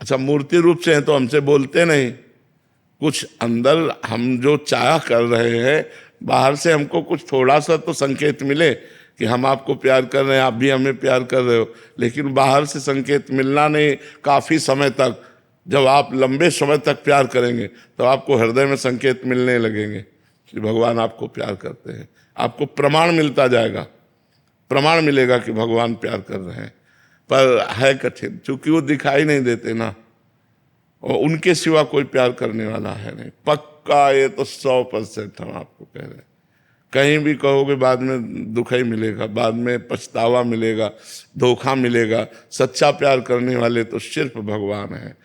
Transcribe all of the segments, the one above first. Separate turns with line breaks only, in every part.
अच्छा, मूर्ति रूप से हैं तो हमसे बोलते नहीं, कुछ अंदर हम जो चाह कर रहे हैं, बाहर से हमको कुछ थोड़ा सा तो संकेत मिले कि हम आपको प्यार कर रहे हैं, आप भी हमें प्यार कर रहे हो, लेकिन बाहर से संकेत मिलना नहीं काफ़ी समय तक। जब आप लंबे समय तक प्यार करेंगे तो आपको हृदय में संकेत मिलने लगेंगे कि भगवान आपको प्यार करते हैं। आपको प्रमाण मिलता जाएगा, प्रमाण मिलेगा कि भगवान प्यार कर रहे हैं। पर है कठिन, क्योंकि वो दिखाई नहीं देते ना, और उनके सिवा कोई प्यार करने वाला है नहीं। पक्का ये तो 100% हम आपको कह रहे हैं। कहीं भी कहोगे बाद में दुख ही मिलेगा, बाद में पछतावा मिलेगा, धोखा मिलेगा। सच्चा प्यार करने वाले तो सिर्फ भगवान है,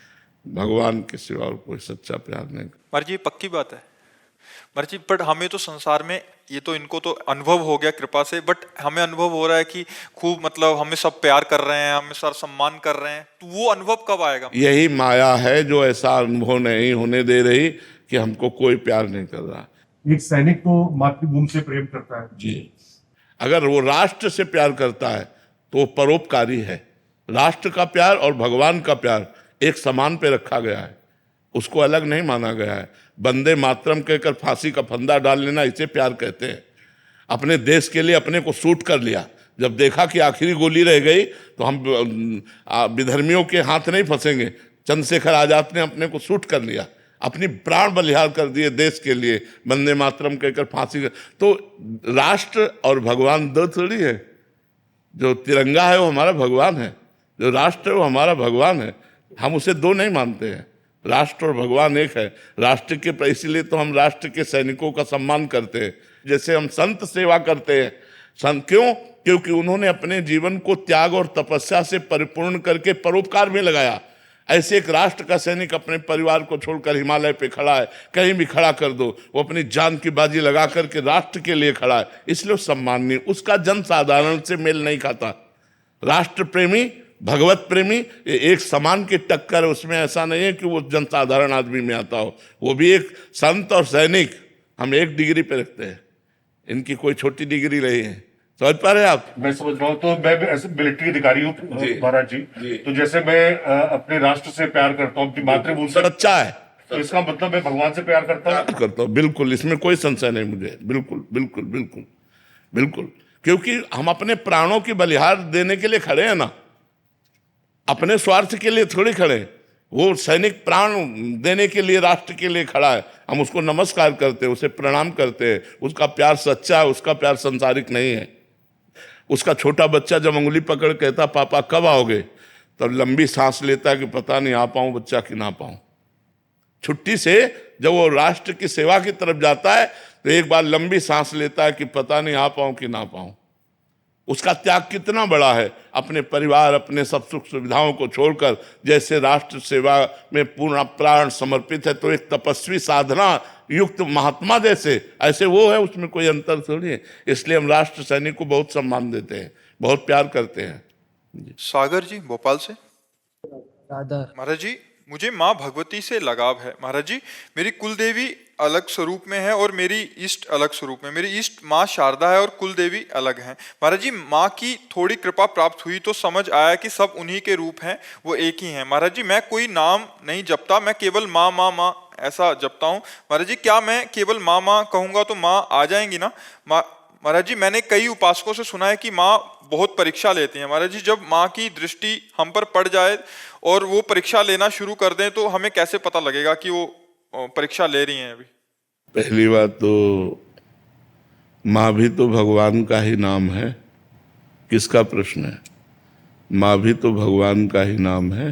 भगवान के सिवा और कोई सच्चा प्यार नहीं।
महाराज जी पक्की बात है महाराज जी, बट हमें तो संसार में ये तो इनको तो अनुभव हो गया कृपा से, बट हमें अनुभव हो रहा है कि खूब मतलब हमें सब प्यार कर रहे हैं, हमें सर सम्मान कर रहे हैं, तो वो अनुभव कब आएगा?
यही माया है जो ऐसा अनुभव नहीं होने दे रही कि हमको कोई प्यार नहीं कर रहा।
एक सैनिक तो मातृभूमि से प्रेम करता है
जी, अगर वो राष्ट्र से प्यार करता है तो वो परोपकारी है। राष्ट्र का प्यार और भगवान का प्यार एक समान पे रखा गया है, उसको अलग नहीं माना गया है। वंदे मातरम कहकर फांसी का फंदा डाल लेना, इसे प्यार कहते हैं। अपने देश के लिए अपने को शूट कर लिया, जब देखा कि आखिरी गोली रह गई तो हम विधर्मियों के हाथ नहीं फंसेंगे, चंद्रशेखर आजाद ने अपने को शूट कर लिया, अपनी प्राण बलिहार कर दिए देश के लिए, वंदे मातरम कहकर फांसी। तो राष्ट्र और भगवान दो थोड़ी है। जो तिरंगा है वो हमारा भगवान है, जो राष्ट्र है वो हमारा भगवान है। हम उसे दो नहीं मानते हैं, राष्ट्र और भगवान एक है। राष्ट्र के इसीलिए तो हम राष्ट्र के सैनिकों का सम्मान करते हैं, जैसे हम संत सेवा करते हैं। संत क्यों? क्योंकि उन्होंने अपने जीवन को त्याग और तपस्या से परिपूर्ण करके परोपकार में लगाया। ऐसे एक राष्ट्र का सैनिक अपने परिवार को छोड़कर हिमालय पे खड़ा है, कहीं भी खड़ा कर दो, वो अपनी जान की बाजी लगा करके राष्ट्र के लिए खड़ा है, इसलिए सम्माननीय। उसका जन साधारण से मेल नहीं खाता। राष्ट्र प्रेमी, भगवत प्रेमी, ये एक समान की टक्कर है। उसमें ऐसा नहीं है कि वो जनसाधारण आदमी में आता हो, वो भी एक संत और सैनिक हम एक डिग्री पे रखते हैं। इनकी कोई छोटी डिग्री नहीं है, समझ पा रहे हैं आप?
मैं समझ रहा हूँ। तो मैं ऐसे मिलिट्री अधिकारी हूँ महाराज जी, तो जैसे मैं अपने राष्ट्र से प्यार करता हूँ, अपनी मातृभूमि से,
अच्छा है,
तो इसका मतलब मैं भगवान से प्यार करता
हूँ। बिल्कुल, इसमें कोई संशय नहीं मुझे, बिल्कुल बिल्कुल बिल्कुल बिल्कुल। क्योंकि हम अपने प्राणों की बलिहार देने के लिए खड़े हैं ना, अपने स्वार्थ के लिए थोड़ी खड़े। वो सैनिक प्राण देने के लिए राष्ट्र के लिए खड़ा है, हम उसको नमस्कार करते हैं, उसे प्रणाम करते हैं। उसका प्यार सच्चा है, उसका प्यार संसारिक नहीं है। उसका छोटा बच्चा जब उंगली पकड़ कहता पापा कब आओगे, तब लंबी सांस लेता है कि पता नहीं आ पाऊं बच्चा कि ना पाऊं। छुट्टी से जब वो राष्ट्र की सेवा की तरफ जाता है तो एक बार लंबी सांस लेता है कि पता नहीं आ पाऊं कि ना पाऊं। उसका त्याग कितना बड़ा है, अपने परिवार, अपने सब सुख सुविधाओं को छोड़कर जैसे राष्ट्र सेवा में पूर्ण प्राण समर्पित है। तो एक तपस्वी साधना युक्त महात्मा जैसे ऐसे वो है, उसमें कोई अंतर थोड़ी है। इसलिए हम राष्ट्र सैनिक को बहुत सम्मान देते हैं, बहुत प्यार करते हैं।
सागर जी भोपाल से।
राधर
महाराज जी मुझे माँ भगवती से लगाव है महाराज जी। मेरी कुल देवी अलग स्वरूप में है और मेरी इष्ट अलग स्वरूप में। मेरी इष्ट माँ शारदा है और कुल देवी अलग हैं। महाराज जी माँ की थोड़ी कृपा प्राप्त हुई तो समझ आया कि सब उन्हीं के रूप हैं, वो एक ही हैं। महाराज जी मैं कोई नाम नहीं जपता, मैं केवल माँ माँ माँ ऐसा जपता हूँ। महाराज जी क्या मैं केवल माँ माँ कहूँगा तो माँ आ जाएंगी ना? महाराज जी मैंने कई उपासकों से सुना है कि माँ बहुत परीक्षा लेती हैं। महाराज जी जब माँ की दृष्टि हम पर पड़ जाए और वो परीक्षा लेना शुरू कर दें तो हमें कैसे पता लगेगा कि वो परीक्षा ले रही हैं? अभी
पहली बात तो माँ भी तो भगवान का ही नाम है, किसका प्रश्न है? माँ भी तो भगवान का ही नाम है,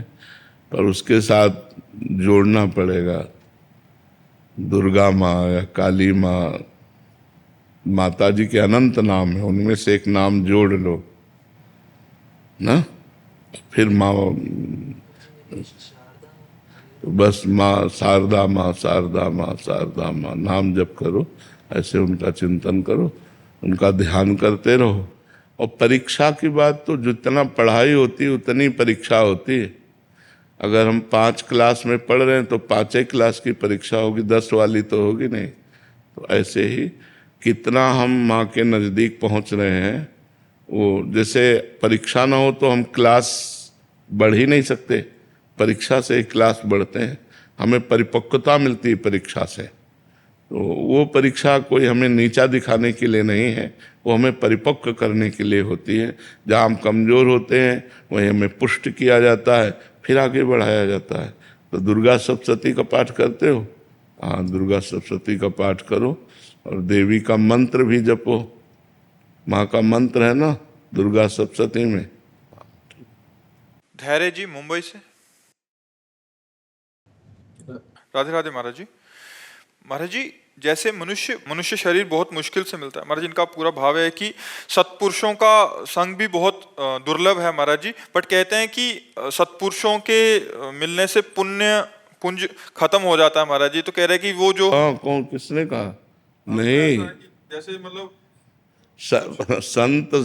पर उसके साथ जोड़ना पड़ेगा दुर्गा माँ या काली माँ। माता जी के अनंत नाम है, उनमें से एक नाम जोड़ लो ना, फिर माँ। तो बस माँ शारदा माँ शारदा माँ शारदा माँ नाम जप करो, ऐसे उनका चिंतन करो, उनका ध्यान करते रहो। और परीक्षा की बात तो जितना पढ़ाई होती है उतनी परीक्षा होती है। अगर हम 5 क्लास में पढ़ रहे हैं तो 5 क्लास की परीक्षा होगी, 10 वाली तो होगी नहीं। तो ऐसे ही कितना हम माँ के नज़दीक पहुँच रहे हैं, वो जैसे परीक्षा ना हो तो हम क्लास बढ़ ही नहीं सकते। परीक्षा से एक क्लास बढ़ते हैं, हमें परिपक्वता मिलती है परीक्षा से। तो वो परीक्षा कोई हमें नीचा दिखाने के लिए नहीं है, वो हमें परिपक्व करने के लिए होती है। जहाँ हम कमज़ोर होते हैं वहीं हमें पुष्ट किया जाता है, फिर आगे बढ़ाया जाता है। तो दुर्गा सप्तशती का पाठ करते हो? हाँ, दुर्गा सप्तशती का पाठ करो और देवी का मंत्र भी जपो। माँ का मंत्र है ना दुर्गा सप्तशती में।
धैर्य जी मुंबई से। राधे राधे महाराज जी। महाराज जी, जैसे मनुष्य शरीर बहुत मुश्किल से मिलता है महाराज, इनका पूरा भाव है कि सत्पुरुषों का संग भी बहुत दुर्लभ है महाराज जी, बट कहते हैं कि सत्पुरुषों के मिलने से पुंज खत्म हो जाता है महाराज जी। तो कह रहे हैं कि वो जो
कौन, किसने कहा? नहीं,
जैसे मतलब
संत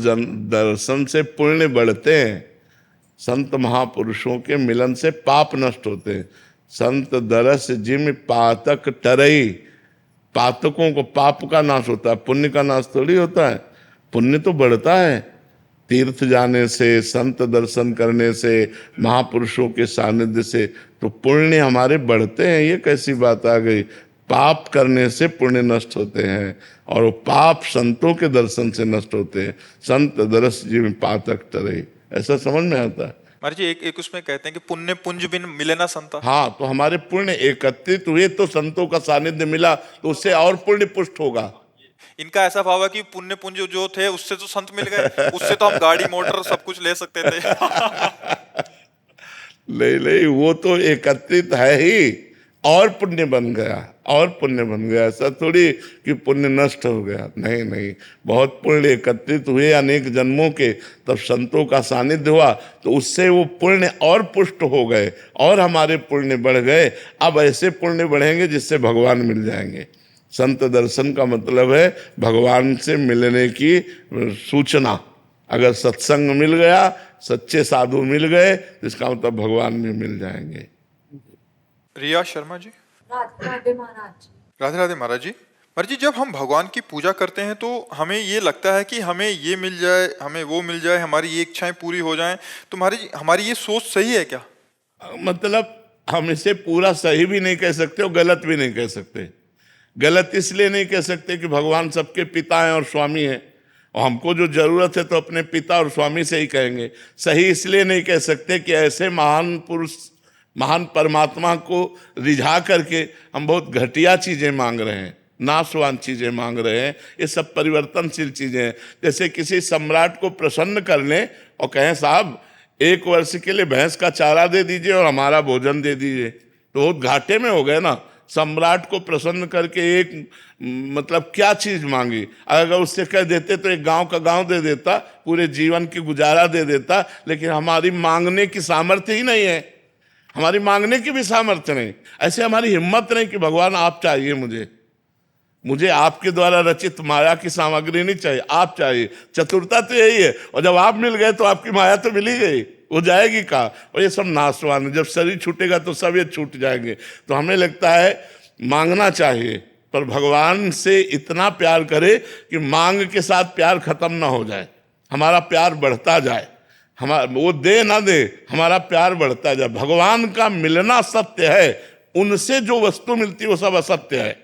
दर्शन से पुण्य बढ़ते हैं, संत महापुरुषों के मिलन से पाप नष्ट होते हैं। संत दरस जिम पातक टरई, पातकों को पाप का नाश होता है, पुण्य का नाश थोड़ी होता है। पुण्य तो बढ़ता है तीर्थ जाने से, संत दर्शन करने से, महापुरुषों के सानिध्य से, तो पुण्य हमारे बढ़ते हैं। ये कैसी बात आ गई? पाप करने से पुण्य नष्ट होते हैं और वो पाप संतों के दर्शन से नष्ट होते हैं। संत दरस जिम पातक टरई, ऐसा समझ में आता है
महाराज जी। एक उसमें कहते हैं कि पुण्य पुंज बिन मिले ना संता।
हाँ, तो हमारे पुण्य एकत्रित हुए तो संतों का सानिध्य मिला, तो उससे और पुण्य पुष्ट होगा।
इनका ऐसा भाव है कि पुण्य पुंज जो थे उससे तो संत मिल गए, उससे तो हम गाड़ी मोटर सब कुछ ले सकते थे।
नहीं, वो तो एकत्रित है ही, और पुण्य बन गया, और पुण्य बन गया। ऐसा थोड़ी कि पुण्य नष्ट हो गया, नहीं, बहुत पुण्य एकत्रित हुए अनेक जन्मों के, तब संतों का सानिध्य हुआ, तो उससे वो पुण्य और पुष्ट हो गए और हमारे पुण्य बढ़ गए। अब ऐसे पुण्य बढ़ेंगे जिससे भगवान मिल जाएंगे। संत दर्शन का मतलब है भगवान से मिलने की सूचना। अगर सत्संग मिल गया, सच्चे साधु मिल गए, तो इसका मतलब भगवान भी मिल जाएंगे।
रिया शर्मा जी।
राधे महाराज।
राधे राधे महाराज जी। महाराज जी, जब हम भगवान की पूजा करते हैं तो हमें ये लगता है कि हमें ये मिल जाए, हमें वो मिल जाए, हमारी ये इच्छाएं पूरी हो जाएं, तो महाराज जी हमारी ये सोच सही है क्या?
मतलब हम इसे पूरा सही भी नहीं कह सकते और गलत भी नहीं कह सकते। गलत इसलिए नहीं कह सकते कि भगवान सबके पिता हैं और स्वामी हैं, और हमको जो जरूरत है तो अपने पिता और स्वामी से ही कहेंगे। सही इसलिए नहीं कह सकते कि ऐसे महान पुरुष, महान परमात्मा को रिझा करके हम बहुत घटिया चीजें मांग रहे हैं, नाशवान चीजें मांग रहे हैं। ये सब परिवर्तनशील चीजें हैं। जैसे किसी सम्राट को प्रसन्न कर लें और कहें साहब 1 वर्ष के लिए भैंस का चारा दे दीजिए और हमारा भोजन दे दीजिए, तो बहुत घाटे में हो गए ना। सम्राट को प्रसन्न करके एक मतलब क्या चीज मांगी? अगर उससे कह देते तो एक गांव का गांव दे देता, पूरे जीवन की गुजारा दे देता, लेकिन हमारी मांगने की सामर्थ्य ही नहीं है, हमारी मांगने की भी सामर्थ्य नहीं। ऐसे हमारी हिम्मत नहीं कि भगवान आप चाहिए, मुझे आपके द्वारा रचित माया की सामग्री नहीं चाहिए, आप चाहिए। चतुरता तो यही है। और जब आप मिल गए तो आपकी माया तो मिल ही गई, वो जाएगी कहाँ? और ये सब नाशवान है। जब शरीर छूटेगा तो सब ये छूट जाएंगे। तो हमें लगता है मांगना चाहिए, पर भगवान से इतना प्यार करे कि मांग के साथ प्यार खत्म ना हो जाए, हमारा प्यार बढ़ता जाए। हमारा वो दे ना दे, हमारा प्यार बढ़ता जाए। भगवान का मिलना सत्य है, उनसे जो वस्तु मिलती है वो सब असत्य है।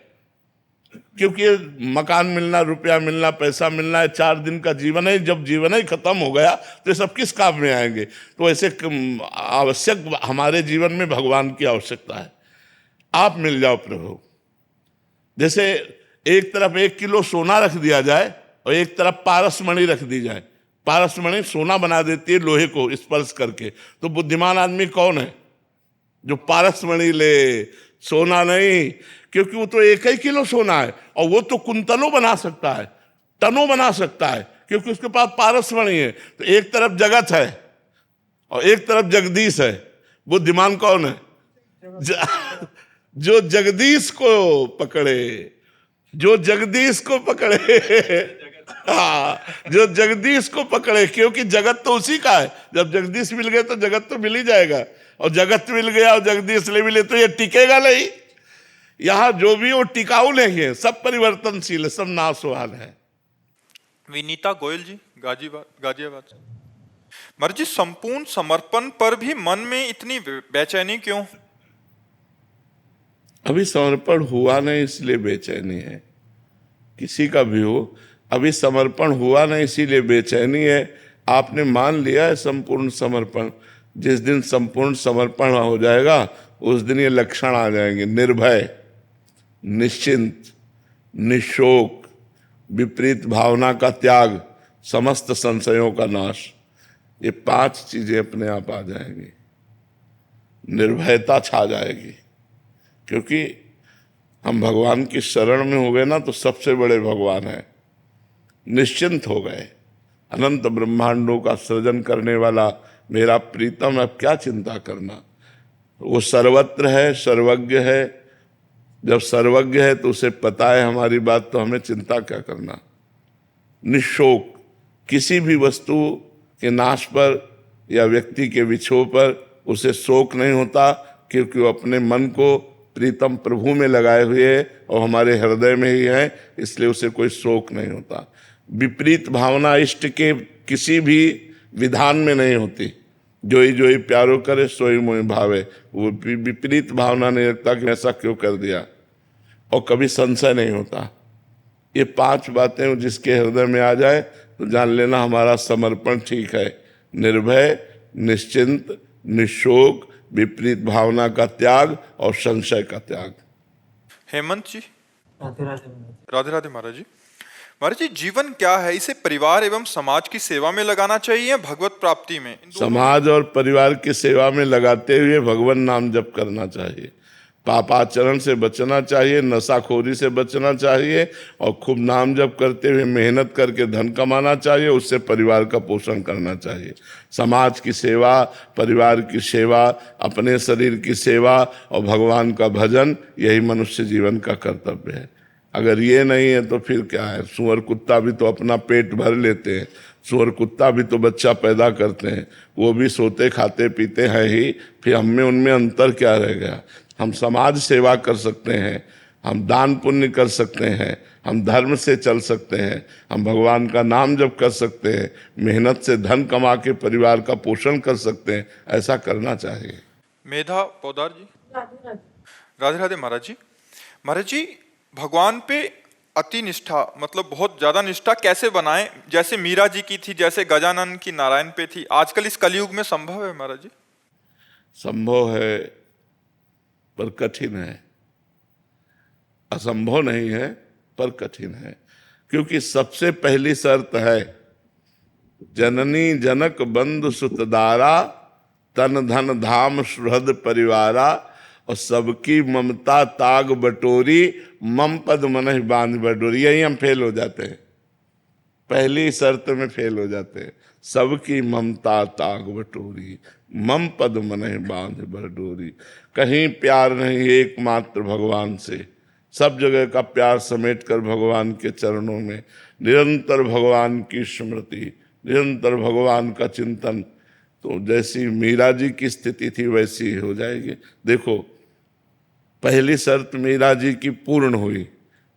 क्योंकि मकान मिलना, रुपया मिलना, पैसा मिलना है 4 दिन का जीवन है। जब जीवन ही खत्म हो गया तो ये सब किस काम में आएंगे? तो ऐसे आवश्यक हमारे जीवन में भगवान की आवश्यकता है। आप मिल जाओ प्रभु। जैसे एक तरफ 1 किलो सोना रख दिया जाए और एक तरफ पारसमणि रख दी जाए। पारसमणि सोना बना देती है लोहे को स्पर्श करके। तो बुद्धिमान आदमी कौन है? जो पारसमणि ले, सोना नहीं। क्योंकि वो तो 1 ही किलो सोना है और वो तो कुंतलों बना सकता है, टनों बना सकता है, क्योंकि उसके पास पारसमणि है। तो एक तरफ जगत है और एक तरफ जगदीश है। बुद्धिमान कौन है? जो जगदीश को पकड़े, जो जगदीश को पकड़े। हाँ, जो जगदीश को पकड़े, क्योंकि जगत तो उसी का है। जब जगदीश मिल गए तो जगत तो मिल ही जाएगा, और जगत मिल गया और जगदीश ले मिले तो ये टिकेगा नहीं। यहाँ जो भी वो टिकाऊ नहीं है, सब परिवर्तनशील है, सब नाशवान है।
विनीता गोयल जी गाजियाबाद से। महाराज जी, संपूर्ण समर्पण पर भी मन में इतनी बेचैनी क्यों?
अभी समर्पण हुआ नहीं इसलिए बेचैनी है, किसी का भी हो, अभी समर्पण हुआ नहीं इसीलिए बेचैनी है। आपने मान लिया है संपूर्ण समर्पण, जिस दिन संपूर्ण समर्पण हो जाएगा उस दिन ये लक्षण आ जाएंगे: निर्भय, निश्चिंत, निशोक, विपरीत भावना का त्याग, समस्त संशयों का नाश। ये 5 चीजें अपने आप आ जाएंगी, निर्भयता छा जाएगी। क्योंकि हम भगवान की शरण में हो गए ना, तो सबसे बड़े भगवान हैं। निश्चिंत हो गए, अनंत ब्रह्मांडों का सृजन करने वाला मेरा प्रीतम, अब क्या चिंता करना। वो सर्वत्र है, सर्वज्ञ है। जब सर्वज्ञ है तो उसे पता है हमारी बात, तो हमें चिंता क्या करना। निशोक, किसी भी वस्तु के नाश पर या व्यक्ति के विछोह पर उसे शोक नहीं होता, क्योंकि वो अपने मन को प्रीतम प्रभु में लगाए हुए है और हमारे हृदय में ही है, इसलिए उसे कोई शोक नहीं होता। विपरीत भावना इष्ट के किसी भी विधान में नहीं होती। जोई जोई प्यारो करे सोई मोहि भावे, वो विपरीत भावना नहीं रखता कि ऐसा क्यों कर दिया, और कभी संशय नहीं होता। ये 5 बातें जिसके हृदय में आ जाए तो जान लेना हमारा समर्पण ठीक है। निर्भय, निश्चिंत, निशोक, विपरीत भावना का त्याग और संशय का त्याग।
हेमंत जी।
राधे राधे महाराज।
राधे राधे महाराज जी। महाराज जी, जीवन क्या है? इसे परिवार एवं समाज की सेवा में लगाना चाहिए, भगवत प्राप्ति में?
समाज और परिवार की सेवा में लगाते हुए भगवान नाम जप करना चाहिए, पापाचरण से बचना चाहिए, नशाखोरी से बचना चाहिए, और खूब नाम जप करते हुए मेहनत करके धन कमाना चाहिए, उससे परिवार का पोषण करना चाहिए। समाज की सेवा, परिवार की सेवा, अपने शरीर की सेवा और भगवान का भजन, यही मनुष्य जीवन का कर्तव्य है। अगर ये नहीं है तो फिर क्या है? सुअर कुत्ता भी तो अपना पेट भर लेते हैं, सुअर कुत्ता भी तो बच्चा पैदा करते हैं, वो भी सोते खाते पीते हैं ही, फिर हम में उनमें अंतर क्या रह गया? हम समाज सेवा कर सकते हैं, हम दान पुण्य कर सकते हैं, हम धर्म से चल सकते हैं, हम भगवान का नाम जप कर सकते हैं, मेहनत से धन कमा के परिवार का पोषण कर सकते हैं। ऐसा करना चाहिए।
मेधा पौदार जी।
राधे राधे।
राधे राधे महाराज जी। महाराज जी, भगवान पे अति निष्ठा, मतलब बहुत ज्यादा निष्ठा कैसे बनाएं? जैसे मीरा जी की थी, जैसे गजानन की नारायण पे थी, आजकल इस कलयुग में संभव है महाराज जी?
संभव है पर कठिन है। असंभव नहीं है पर कठिन है, क्योंकि सबसे पहली शर्त है जननी जनक बंधु सुतदारा, तन धन धाम सुहृद परिवारा, और सबकी ममता ताग बटोरी, मम पद मनहि बांध बटोरी। यही हम फेल हो जाते हैं, पहली शर्त में फेल हो जाते हैं। सबकी ममता ताग बटोरी, मम पद मनहि बांध बटोरी। कहीं प्यार नहीं एकमात्र भगवान से, सब जगह का प्यार समेट कर भगवान के चरणों में निरंतर भगवान की स्मृति, निरंतर भगवान का चिंतन। तो जैसी मीरा जी की स्थिति थी वैसी हो जाएगी। देखो, पहली शर्त मीरा जी की पूर्ण हुई,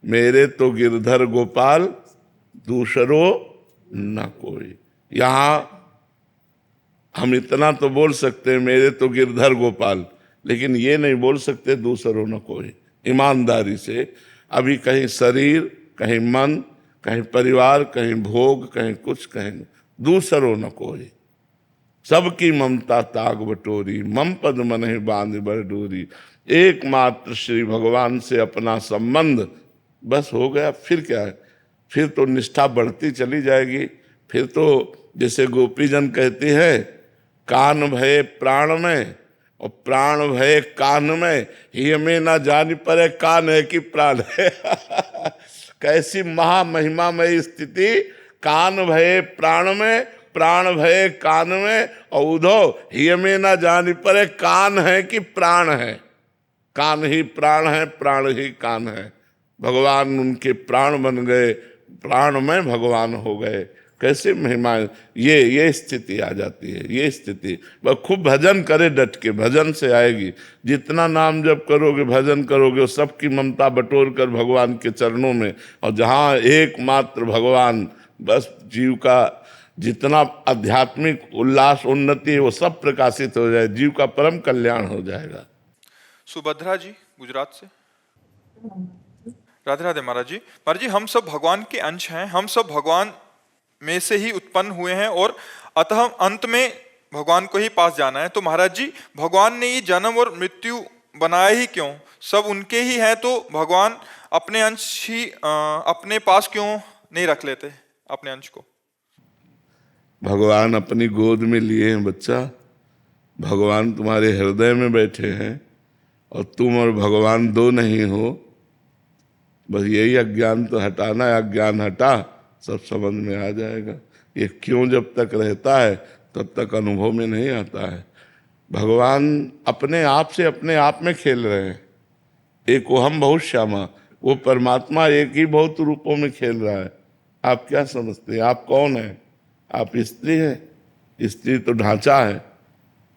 मेरे तो गिरधर गोपाल दूसरो न कोई। यहाँ हम इतना तो बोल सकते हैं मेरे तो गिरधर गोपाल, लेकिन ये नहीं बोल सकते दूसरो न कोई। ईमानदारी से अभी कहीं शरीर, कहीं मन, कहीं परिवार, कहीं भोग, कहीं कुछ, कहीं दूसरो न कोई। सबकी ममता ताग बटोरी, मम पद मनहि बांध बरडोरी। एकमात्र श्री भगवान से अपना संबंध बस हो गया। फिर क्या है? फिर तो निष्ठा बढ़ती चली जाएगी। फिर तो जैसे गोपीजन कहती है, कान भये प्राण में और प्राण भये कान में, ही में ना जान पड़े कान है कि प्राण है। कैसी महामहिमामयी स्थिति! कान भये प्राण में, प्राण भये कान में, और उधो ही में ना जान पड़े कान है कि प्राण है। कान ही प्राण है, प्राण ही कान है। भगवान उनके प्राण बन गए, प्राण में भगवान हो गए। कैसे महिमा! ये स्थिति आ जाती है, ये स्थिति। बस खूब भजन करे, डट के भजन से आएगी। जितना नाम जप करोगे, भजन करोगे, सबकी ममता बटोर कर भगवान के चरणों में, और जहाँ एकमात्र भगवान, बस जीव का जितना आध्यात्मिक उल्लास उन्नति है वो सब प्रकाशित हो जाए, जीव का परम कल्याण हो जाएगा।
सुभद्रा जी गुजरात से। राधे राधे महाराज जी। महाराज जी, हम सब भगवान के अंश हैं, हम सब भगवान में से ही उत्पन्न हुए हैं और अतः अंत में भगवान को ही पास जाना है। तो महाराज जी, भगवान ने ये जन्म और मृत्यु बनाया ही क्यों? सब उनके ही हैं, तो भगवान अपने अंश ही अपने पास क्यों नहीं रख लेते अपने अंश को?
भगवान अपनी गोद में लिए हैं बच्चा, भगवान तुम्हारे हृदय में बैठे हैं और तुम और भगवान दो नहीं हो। बस यही अज्ञान तो हटाना है, अज्ञान हटा सब समझ में आ जाएगा। ये क्यों जब तक रहता है तब तक अनुभव में नहीं आता है। भगवान अपने आप से अपने आप में खेल रहे हैं। एक ओहम बहुत श्यामा, वो परमात्मा एक ही बहुत रूपों में खेल रहा है। आप क्या समझते हैं? आप कौन है? आप स्त्री हैं। स्त्री तो ढांचा है।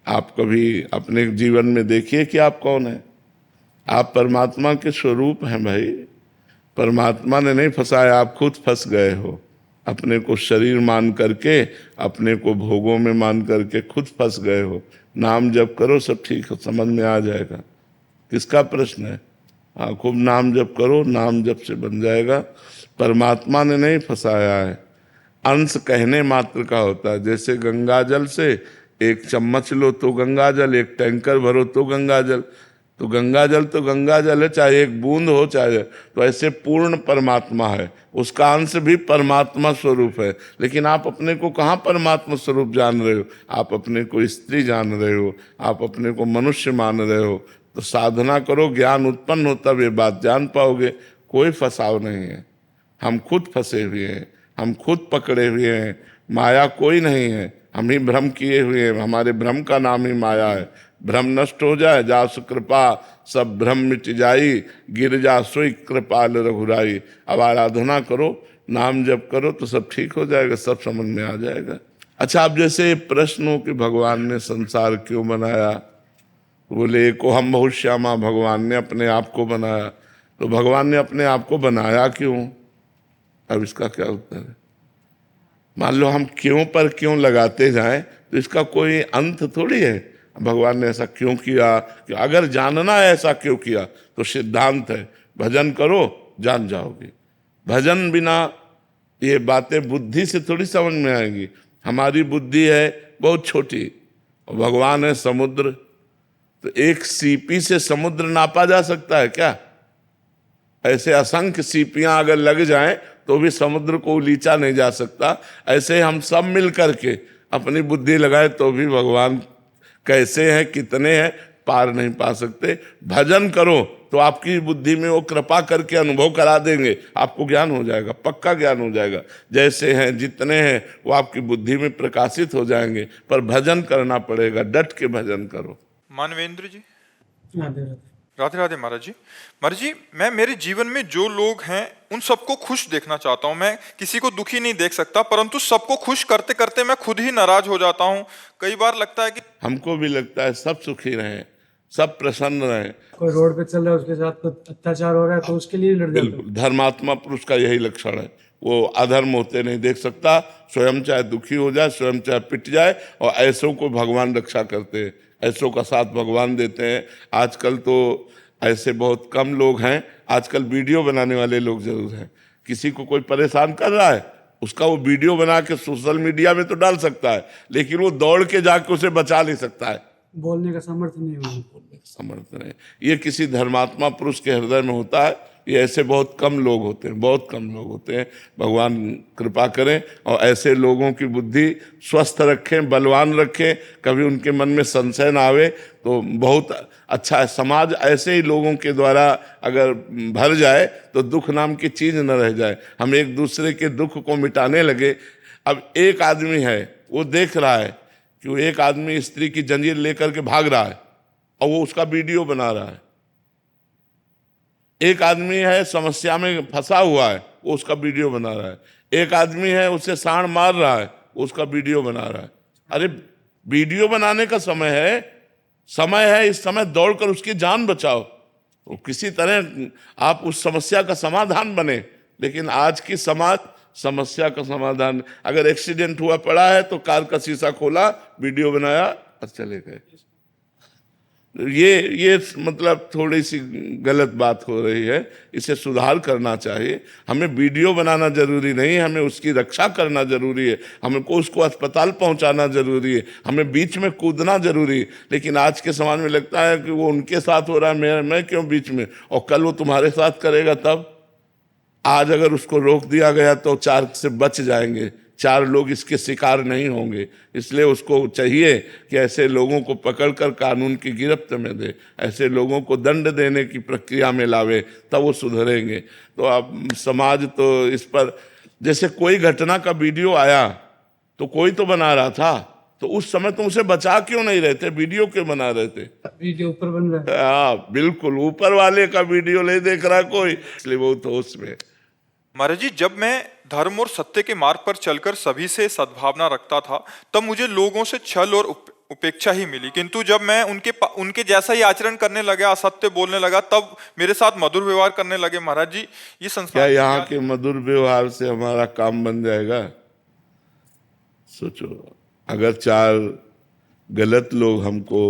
आप कभी अपने जीवन में देखिए कि आप कौन है। आप परमात्मा के स्वरूप हैं भाई। परमात्मा ने नहीं फंसाया, आप खुद फंस गए हो। अपने को शरीर मान करके, अपने को भोगों में मान करके खुद फंस गए हो। नाम जप करो, सब ठीक समझ में आ जाएगा। किसका प्रश्न है? हाँ, खूब नाम जप करो, नाम जप से बन जाएगा। परमात्मा ने नहीं फंसाया है। अंश कहने मात्र का होता है। जैसे गंगा जल से एक चम्मच लो तो गंगा जल, एक टैंकर भरो तो गंगा जल। तो गंगा जल तो गंगा जल है, चाहे एक बूंद हो चाहे। तो ऐसे पूर्ण परमात्मा है, उसका अंश भी परमात्मा स्वरूप है। लेकिन आप अपने को कहाँ परमात्मा स्वरूप जान रहे हो? आप अपने को स्त्री जान रहे हो, आप अपने को मनुष्य मान रहे हो। तो साधना करो, ज्ञान उत्पन्न हो, तब ये बात जान पाओगे। कोई फंसाव नहीं है। हम खुद फंसे हुए हैं, हम खुद पकड़े हुए हैं। माया कोई नहीं है, हम ही भ्रम किए हुए हैं। हमारे भ्रम का नाम ही माया है। भ्रम नष्ट हो जाए, जासु कृपा सब भ्रम मिट जाई, गिर जा सोई कृपाल रघुराई। अब आराधना करो, नाम जप करो तो सब ठीक हो जाएगा, सब समझ में आ जाएगा। अच्छा, अब जैसे प्रश्न हो कि भगवान ने संसार क्यों बनाया, बोले को हम बहुत श्यामा, भगवान ने अपने आप को बनाया। तो भगवान ने अपने आप को बनाया क्यों? अब इसका क्या उत्तर है? मान लो हम क्यों पर क्यों लगाते जाएं तो इसका कोई अंत थोड़ी है। भगवान ने ऐसा क्यों किया, कि अगर जानना है ऐसा क्यों किया तो सिद्धांत है, भजन करो जान जाओगे। भजन बिना ये बातें बुद्धि से थोड़ी समझ में आएंगी। हमारी बुद्धि है बहुत छोटी और भगवान है समुद्र। तो एक सीपी से समुद्र नापा जा सकता है क्या? ऐसे असंख्य सीपियां अगर लग जाएं तो भी समुद्र को उलीचा नहीं जा सकता। ऐसे हम सब मिल करके अपनी बुद्धि लगाए तो भी भगवान कैसे हैं, कितने हैं, पार नहीं पा सकते। भजन करो तो आपकी बुद्धि में वो कृपा करके अनुभव करा देंगे, आपको ज्ञान हो जाएगा, पक्का ज्ञान हो जाएगा। जैसे हैं जितने हैं वो आपकी बुद्धि में प्रकाशित हो जाएंगे। पर भजन करना पड़ेगा, डट के भजन करो।
मानवेंद्र जी।
राधे राधे।
राधे राधे महाराज जी। महाराज जी, मैं मेरे जीवन में जो लोग हैं उन सबको खुश देखना चाहता हूं। मैं किसी को दुखी नहीं देख सकता, परंतु सबको खुश करते करते मैं खुद ही नाराज हो जाता हूं। कई बार लगता है कि
हमको भी लगता है सब सुखी रहें, सब प्रसन्न रहें।
कोई रोड पे चल रहा है, उसके साथ कुछ अत्याचार हो रहा है तो उसके लिए लड़ जाते हैं।
बिल्कुल, धर्मात्मा पुरुष का यही लक्षण है। वो अधर्म होते नहीं देख सकता, स्वयं चाहे दुखी हो जाए, स्वयं चाहे पिट जाए। और ऐसों को भगवान रक्षा करते हैं, ऐसों का साथ भगवान देते हैं। आजकल तो ऐसे बहुत कम लोग हैं, आजकल वीडियो बनाने वाले लोग जरूर हैं। किसी को कोई परेशान कर रहा है, उसका वो वीडियो बना के सोशल मीडिया में तो डाल सकता है, लेकिन वो दौड़ के जाके उसे बचा नहीं सकता है।
बोलने का सामर्थ्य नहीं हुआ।
समर्थन है, ये किसी धर्मात्मा पुरुष के हृदय में होता है। ये ऐसे बहुत कम लोग होते हैं, बहुत कम लोग होते हैं। भगवान कृपा करें और ऐसे लोगों की बुद्धि स्वस्थ रखें, बलवान रखें, कभी उनके मन में संशय ना आवे तो बहुत अच्छा है। समाज ऐसे ही लोगों के द्वारा अगर भर जाए तो दुख नाम की चीज न रह जाए। हम एक दूसरे के दुख को मिटाने लगे। अब एक आदमी है, वो देख रहा है कि वो एक आदमी स्त्री की जंजीर लेकर के भाग रहा है और वो उसका वीडियो बना रहा है। एक आदमी है समस्या में फंसा हुआ है, वो उसका वीडियो बना रहा है। एक आदमी है उसे सांड मार रहा है, वो उसका वीडियो बना रहा है। अरे वीडियो बनाने का समय है, इस समय दौड़कर उसकी जान बचाओ। तो किसी तरह आप उस समस्या का समाधान बने। लेकिन आज की समाज समस्या का समाधान। अगर एक्सीडेंट हुआ पड़ा है तो कार का शीशा खोला, वीडियो बनाया और चले गए। ये मतलब थोड़ी सी गलत बात हो रही है, इसे सुधार करना चाहिए। हमें वीडियो बनाना जरूरी नहीं, हमें उसकी रक्षा करना जरूरी है, हमको उसको अस्पताल पहुंचाना जरूरी है, हमें बीच में कूदना जरूरी है। लेकिन आज के समाज में लगता है कि वो उनके साथ हो रहा है, मैं क्यों बीच में, और कल वो तुम्हारे साथ करेगा तब। आज अगर उसको रोक दिया गया तो 4 से बच जाएंगे, 4 लोग इसके शिकार नहीं होंगे। इसलिए उसको चाहिए कि ऐसे लोगों को पकड़कर कानून की गिरफ्त में दे, ऐसे लोगों को दंड देने की प्रक्रिया में लावे, तब वो सुधरेंगे। तो अब समाज तो इस पर, जैसे कोई घटना का वीडियो आया तो कोई तो बना रहा था, तो उस समय तुम उसे बचा क्यों नहीं रहे थे, वीडियो क्यों बना रहे थे?
वीडियो ऊपर बन रहा है।
हाँ बिल्कुल, ऊपर वाले का वीडियो नहीं देख रहा कोई, इसलिए बहुत होश में।
महाराज जी, जब मैं धर्म और सत्य के मार्ग पर चलकर सभी से सद्भावना रखता था तब मुझे लोगों से छल और उपेक्षा ही मिली, किंतु जब मैं उनके जैसा ही आचरण करने लगा, असत्य बोलने लगा, तब मेरे साथ मधुर व्यवहार करने लगे। महाराज जी, ये संस्कार
क्या यहाँ के मधुर व्यवहार से हमारा काम बन जाएगा? सोचो, अगर 4 गलत लोग हमको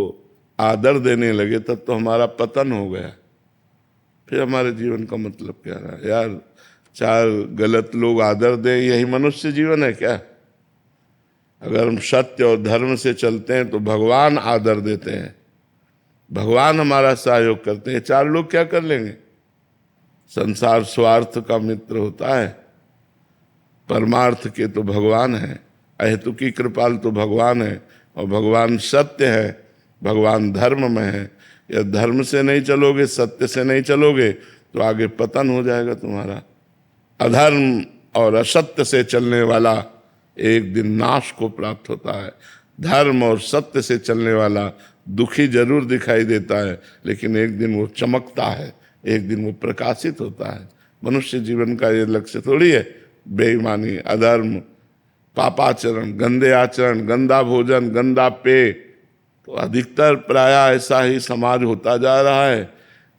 आदर देने लगे तब तो हमारा पतन हो गया, फिर हमारे जीवन का मतलब क्या रहा यार? 4 गलत लोग आदर दें, यही मनुष्य जीवन है क्या? अगर हम सत्य और धर्म से चलते हैं तो भगवान आदर देते हैं, भगवान हमारा सहयोग करते हैं। 4 लोग क्या कर लेंगे? संसार स्वार्थ का मित्र होता है, परमार्थ के तो भगवान है, अहेतुकी कृपाल तो भगवान है, और भगवान सत्य है, भगवान धर्म में है। या धर्म से नहीं चलोगे, सत्य से नहीं चलोगे तो आगे पतन हो जाएगा तुम्हारा। अधर्म और असत्य से चलने वाला एक दिन नाश को प्राप्त होता है, धर्म और सत्य से चलने वाला दुखी जरूर दिखाई देता है, लेकिन एक दिन वो चमकता है, एक दिन वो प्रकाशित होता है। मनुष्य जीवन का ये लक्ष्य थोड़ी है बेईमानी, अधर्म, पापाचरण, गंदे आचरण, गंदा भोजन, गंदा पेय। तो अधिकतर प्रायः ऐसा ही समाज होता जा रहा है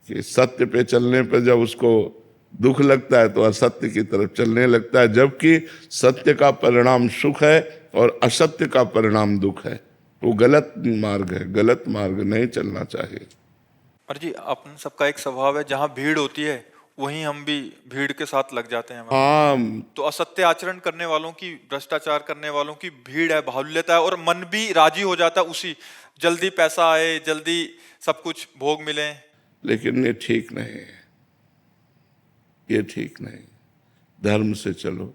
कि सत्य पे चलने पर जब उसको दुख लगता है तो असत्य की तरफ चलने लगता है, जबकि सत्य का परिणाम सुख है और असत्य का परिणाम दुख है। वो गलत मार्ग है, गलत मार्ग नहीं चलना चाहिए।
महाराज जी, अपन सबका एक स्वभाव है, जहाँ भीड़ होती है वहीं हम भी भीड़ के साथ लग जाते हैं।
हाँ,
तो असत्य आचरण करने वालों की, भ्रष्टाचार करने वालों की भीड़ है, बाहुल्यता है, और मन भी राजी हो जाता है उसी, जल्दी पैसा आए, जल्दी सब कुछ भोग मिले।
लेकिन ये ठीक नहीं है, ये ठीक नहीं। धर्म से चलो,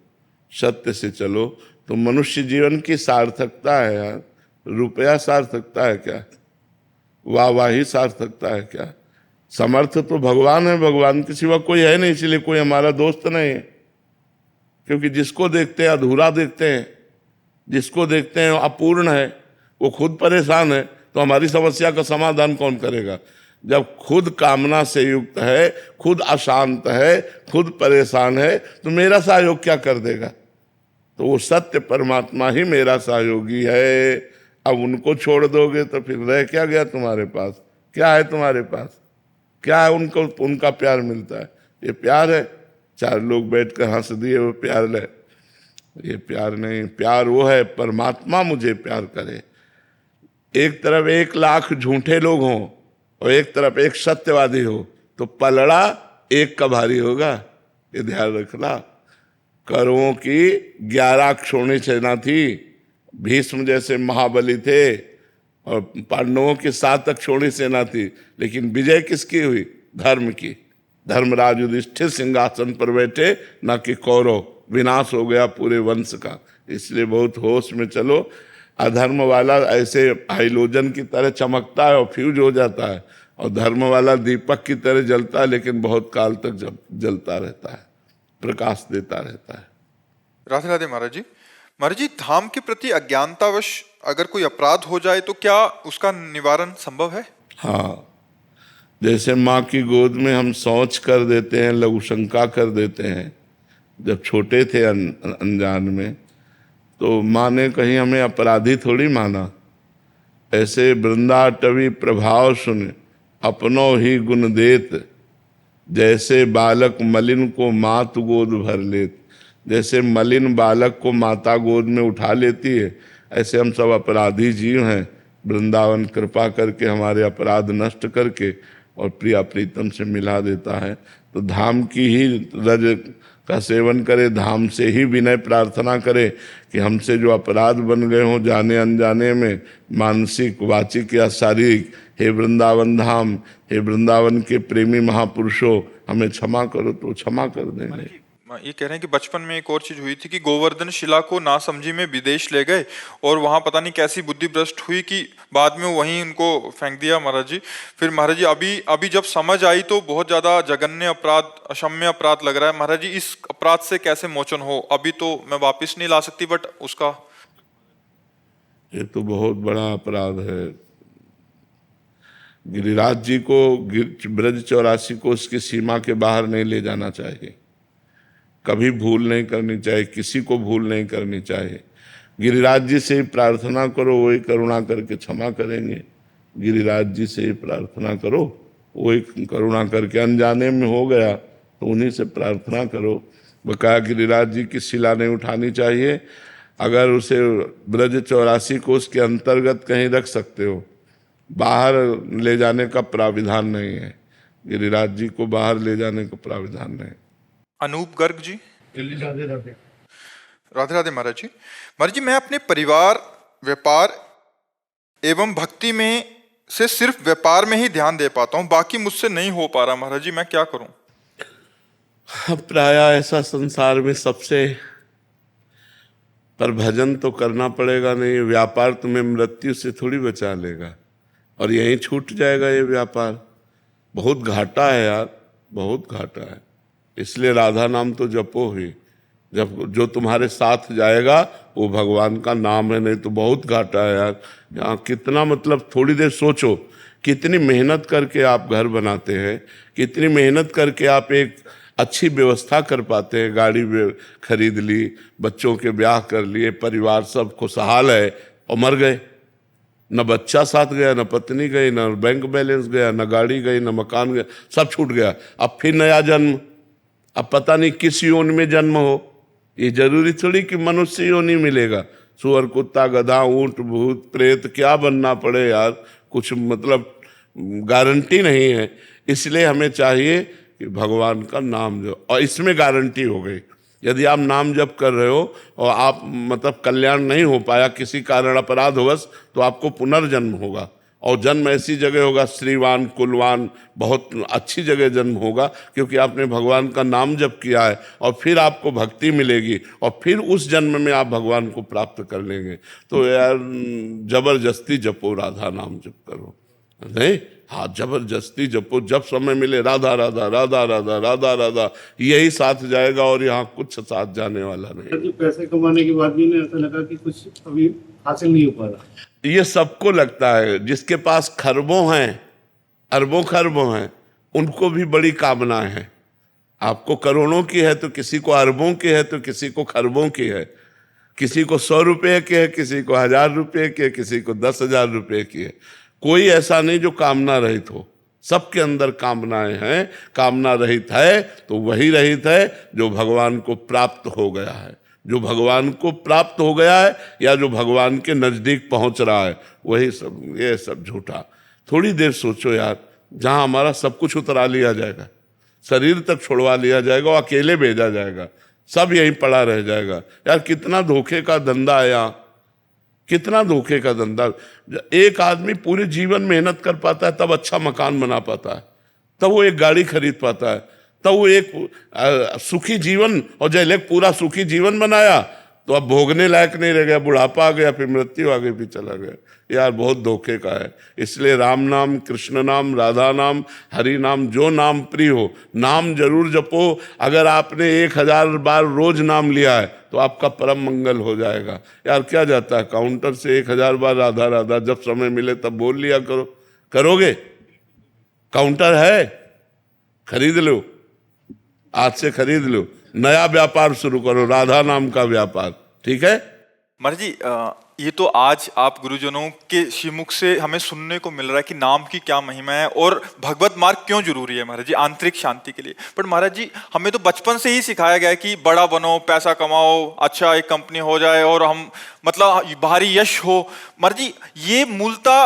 सत्य से चलो तो मनुष्य जीवन की सार्थकता है यार। रुपया सार्थकता है क्या? वाहवाही सार्थकता है क्या? समर्थ तो भगवान है, भगवान के सिवा कोई है नहीं, इसलिए कोई हमारा दोस्त नहीं है। क्योंकि जिसको देखते हैं अधूरा देखते हैं, जिसको देखते हैं अपूर्ण है, वो खुद परेशान है, तो हमारी समस्या का समाधान कौन करेगा? जब खुद कामना से युक्त है, खुद अशांत है, खुद परेशान है, तो मेरा सहयोग क्या कर देगा? तो वो सत्य परमात्मा ही मेरा सहयोगी है। अब उनको छोड़ दोगे तो फिर रह क्या गया तुम्हारे पास? क्या है तुम्हारे पास? क्या है? उनको उनका प्यार मिलता है, ये प्यार है? 4 लोग बैठकर हंस दिए वो प्यार है? ये प्यार नहीं। प्यार वो है परमात्मा मुझे प्यार करे। एक तरफ 1 लाख झूठे लोग हों और एक तरफ एक सत्यवादी हो, तो पलड़ा एक का भारी होगा, ये ध्यान रखना। कौरवों की 11 क्षोणी सेना थी, भीष्म जैसे महाबली थे, और पांडवों की 7 क्षोणी सेना थी, लेकिन विजय किसकी हुई? धर्म की। धर्मराज युधिष्ठिर सिंहासन पर बैठे, ना कि कौरव। विनाश हो गया पूरे वंश का। इसलिए बहुत होश में चलो। अधर्म वाला ऐसे हाइलोजन की तरह चमकता है और फ्यूज हो जाता है, और धर्म वाला दीपक की तरह जलता है, लेकिन बहुत काल तक जलता रहता है, प्रकाश देता रहता है।
राधे राधे महाराज जी। महाराज जी, धाम के प्रति अज्ञानतावश अगर कोई अपराध हो जाए तो क्या उसका निवारण संभव है?
हाँ, जैसे माँ की गोद में हम शौच कर देते हैं, लघु शंका कर देते हैं, जब छोटे थे अनजान में, तो माँ ने कहीं हमें अपराधी थोड़ी माना। ऐसे वृंदाटवी प्रभाव सुन अपनों ही गुण देत, जैसे बालक मलिन को मात गोद भर लेत। जैसे मलिन बालक को माता गोद में उठा लेती है, ऐसे हम सब अपराधी जीव हैं। वृंदावन कृपा करके हमारे अपराध नष्ट करके और प्रिया प्रीतम से मिला देता है। तो धाम की ही रज का सेवन करे, धाम से ही विनय प्रार्थना करे कि हमसे जो अपराध बन गए हों जाने अनजाने में, मानसिक वाचिक या शारीरिक, हे वृंदावन धाम, हे वृंदावन के प्रेमी महापुरुषों, हमें क्षमा करो, तो क्षमा कर देंगे।
ये कह रहे हैं कि बचपन में एक और चीज हुई थी कि गोवर्धन शिला को नासमझी में विदेश ले गए और वहां पता नहीं कैसी बुद्धि भ्रष्ट हुई कि बाद में वहीं उनको फेंक दिया महाराज जी। फिर महाराज जी अभी जब समझ आई तो बहुत ज्यादा जघन्य अपराध, अक्षम्य अपराध लग रहा है। महाराज जी इस अपराध से कैसे मोचन हो? अभी तो मैं वापिस नहीं ला सकती, बट उसका
ये तो बहुत बड़ा अपराध है। गिरिराज जी को, ब्रज 84 को उसकी सीमा के बाहर नहीं ले जाना चाहिए, कभी भूल नहीं करनी चाहिए, किसी को भूल नहीं करनी चाहिए। गिरिराज जी से ही प्रार्थना करो, वही करुणा करके क्षमा करेंगे। गिरिराज जी से ही प्रार्थना करो, वही करुणा करके, अनजाने में हो गया तो उन्हीं से प्रार्थना करो। बकाया गिरिराज जी की शिला नहीं उठानी चाहिए। अगर उसे ब्रज 84 को उसके अंतर्गत कहीं रख सकते हो, बाहर ले जाने का प्राविधान नहीं है। गिरिराज जी को बाहर ले जाने का प्राविधान नहीं।
अनूप गर्ग जी।
राधे राधे।
राधे राधे महाराज जी। महाराज जी मैं अपने परिवार, व्यापार एवं भक्ति में से सिर्फ व्यापार में ही ध्यान दे पाता हूँ, बाकी मुझसे नहीं हो पा रहा महाराज जी, मैं क्या करूं?
प्राय ऐसा संसार में सबसे, पर भजन तो करना पड़ेगा। नहीं, व्यापार तुम्हें मृत्यु से थोड़ी बचा लेगा और यहीं छूट जाएगा ये व्यापार। बहुत घाटा है यार, बहुत घाटा है। इसलिए राधा नाम तो जपो ही, जब जो तुम्हारे साथ जाएगा वो भगवान का नाम है, नहीं तो बहुत घाटा है यार। यहाँ कितना, मतलब थोड़ी देर सोचो, कितनी मेहनत करके आप घर बनाते हैं, कितनी मेहनत करके आप एक अच्छी व्यवस्था कर पाते हैं। गाड़ी खरीद ली, बच्चों के ब्याह कर लिए, परिवार सब खुशहाल है, और मर गए। न बच्चा साथ गया, न पत्नी गई, न बैंक बैलेंस गया, न गाड़ी गई, न मकान गया, सब छूट गया। अब फिर नया जन्म, अब पता नहीं किस योनि में जन्म हो। ये जरूरी थोड़ी कि मनुष्य योनि मिलेगा। सुअर, कुत्ता, गधा, ऊंट, भूत, प्रेत, क्या बनना पड़े यार, कुछ मतलब गारंटी नहीं है। इसलिए हमें चाहिए कि भगवान का नाम जप, और इसमें गारंटी हो गई। यदि आप नाम जप कर रहे हो और आप मतलब कल्याण नहीं हो पाया किसी कारण, अपराधवश, तो आपको पुनर्जन्म होगा, और जन्म ऐसी जगह होगा, श्रीवान, कुलवान, बहुत अच्छी जगह जन्म होगा, क्योंकि आपने भगवान का नाम जप किया है। और फिर आपको भक्ति मिलेगी, और फिर उस जन्म में आप भगवान को प्राप्त कर लेंगे। तो यार जबरदस्ती जपो, राधा नाम जप करो, नहीं, हाँ जबरदस्ती जपो, जब समय मिले राधा राधा राधा राधा राधा राधा, यही साथ जाएगा, और यहाँ कुछ साथ जाने वाला नहीं।
पैसे कमाने के बाद भी ना ऐसा लगा कि कुछ अभी हासिल नहीं हो पा रहा।
ये सबको लगता है, जिसके पास खरबों हैं, अरबों खरबों हैं, उनको भी बड़ी कामनाएं हैं। आपको करोड़ों की है तो किसी को अरबों की है, तो किसी को खरबों की है, किसी को 100 रुपये की है, किसी को 1000 रुपये की है, किसी को 10,000 रुपये की है। कोई ऐसा नहीं जो कामना रहित हो, सबके अंदर कामनाएं हैं। कामना रहित है तो वही रहित है जो भगवान को प्राप्त हो गया है। जो भगवान को प्राप्त हो गया है या जो भगवान के नज़दीक पहुंच रहा है, वही सब, ये सब झूठा। थोड़ी देर सोचो यार, जहां हमारा सब कुछ उतरा लिया जाएगा, शरीर तक छोड़वा लिया जाएगा, अकेले भेजा जाएगा, सब यहीं पड़ा रह जाएगा। यार कितना धोखे का धंधा है यहाँ, कितना धोखे का धंधा। एक आदमी पूरे जीवन मेहनत कर पाता है, तब अच्छा मकान बना पाता है, तब वो एक गाड़ी खरीद पाता है, तब वो एक सुखी जीवन, और जब एक पूरा सुखी जीवन बनाया तो अब भोगने लायक नहीं रह गया, बुढ़ापा आ गया, फिर मृत्यु आगे भी चला गया। यार बहुत धोखे का है। इसलिए राम नाम, कृष्ण नाम, राधा नाम, हरि नाम, जो नाम प्रिय हो, नाम जरूर जपो। अगर आपने 1000 बार रोज नाम लिया है तो आपका परम मंगल हो जाएगा। यार क्या जाता है, काउंटर से 1000 बार राधा राधा, जब समय मिले तब बोल लिया करो। करोगे? काउंटर है, खरीद लो, आज से खरीद लो, नया व्यापार शुरू करो, राधा नाम का व्यापार। ठीक है
महाराज जी ये तो आज आप गुरुजनों के श्रीमुख से हमें सुनने को मिल रहा है कि नाम की क्या महिमा है और भगवत मार्ग क्यों जरूरी है महाराज जी आंतरिक शांति के लिए। पर महाराज जी हमें तो बचपन से ही सिखाया गया है कि बड़ा बनो, पैसा कमाओ, अच्छा एक कंपनी हो जाए और हम मतलब बाहरी यश हो। महाराज जी ये मूलतः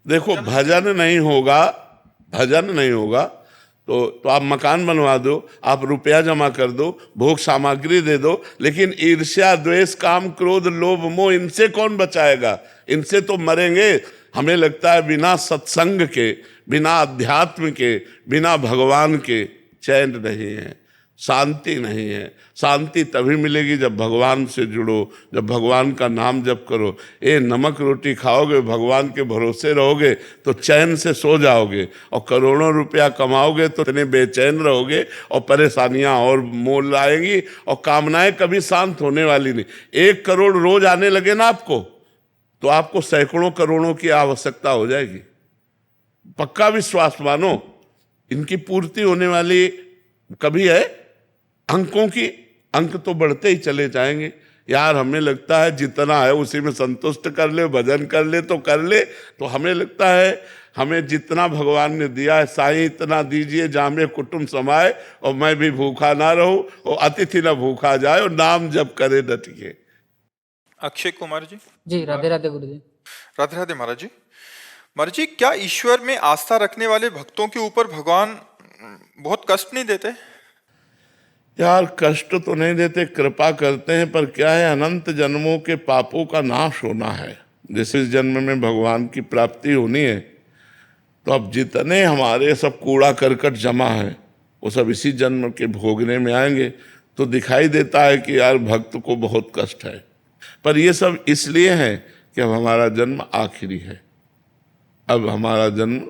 देखो, भजन नहीं होगा, भजन नहीं होगा तो आप मकान बनवा दो, आप रुपया जमा कर दो, भोग सामग्री दे दो, लेकिन ईर्ष्या, द्वेष, काम, क्रोध, लोभ, मोह, इनसे कौन बचाएगा? इनसे तो मरेंगे। हमें लगता है बिना सत्संग के, बिना अध्यात्म के, बिना भगवान के चैन नहीं है, शांति नहीं है। शांति तभी मिलेगी जब भगवान से जुड़ो, जब भगवान का नाम जप करो। ये नमक रोटी खाओगे, भगवान के भरोसे रहोगे तो चैन से सो जाओगे, और करोड़ों रुपया कमाओगे तो इतने बेचैन रहोगे और परेशानियां और मोल आएंगी और कामनाएं कभी शांत होने वाली नहीं। 1 करोड़ रोज आने लगे ना आपको, तो आपको सैकड़ों करोड़ों की आवश्यकता हो जाएगी। पक्का विश्वास मानो, इनकी पूर्ति होने वाली कभी है? अंकों की अंक तो बढ़ते ही चले जाएंगे यार। हमें लगता है जितना है उसी में संतुष्ट कर ले, भजन कर ले तो कर ले। तो हमें लगता है हमें जितना भगवान ने दिया है, साईं इतना दीजिए जामे कुटुंब समाए, और मैं भी भूखा ना रहूं और अतिथि ना भूखा जाए, और नाम जप करे डट के।
अक्षय कुमार जी।
जी राधे राधे गुरु जी।
राधे राधे महाराज जी। महाराज जी क्या ईश्वर में आस्था रखने वाले भक्तों के ऊपर भगवान बहुत कष्ट नहीं देते?
यार कष्ट तो नहीं देते, कृपा करते हैं, पर क्या है, अनंत जन्मों के पापों का नाश होना है। जैसे इस जन्म में भगवान की प्राप्ति होनी है, तो अब जितने हमारे सब कूड़ा करकट जमा है वो सब इसी जन्म के भोगने में आएंगे। तो दिखाई देता है कि यार भक्त को बहुत कष्ट है, पर ये सब इसलिए है कि अब हमारा जन्म आखिरी है। अब हमारा जन्म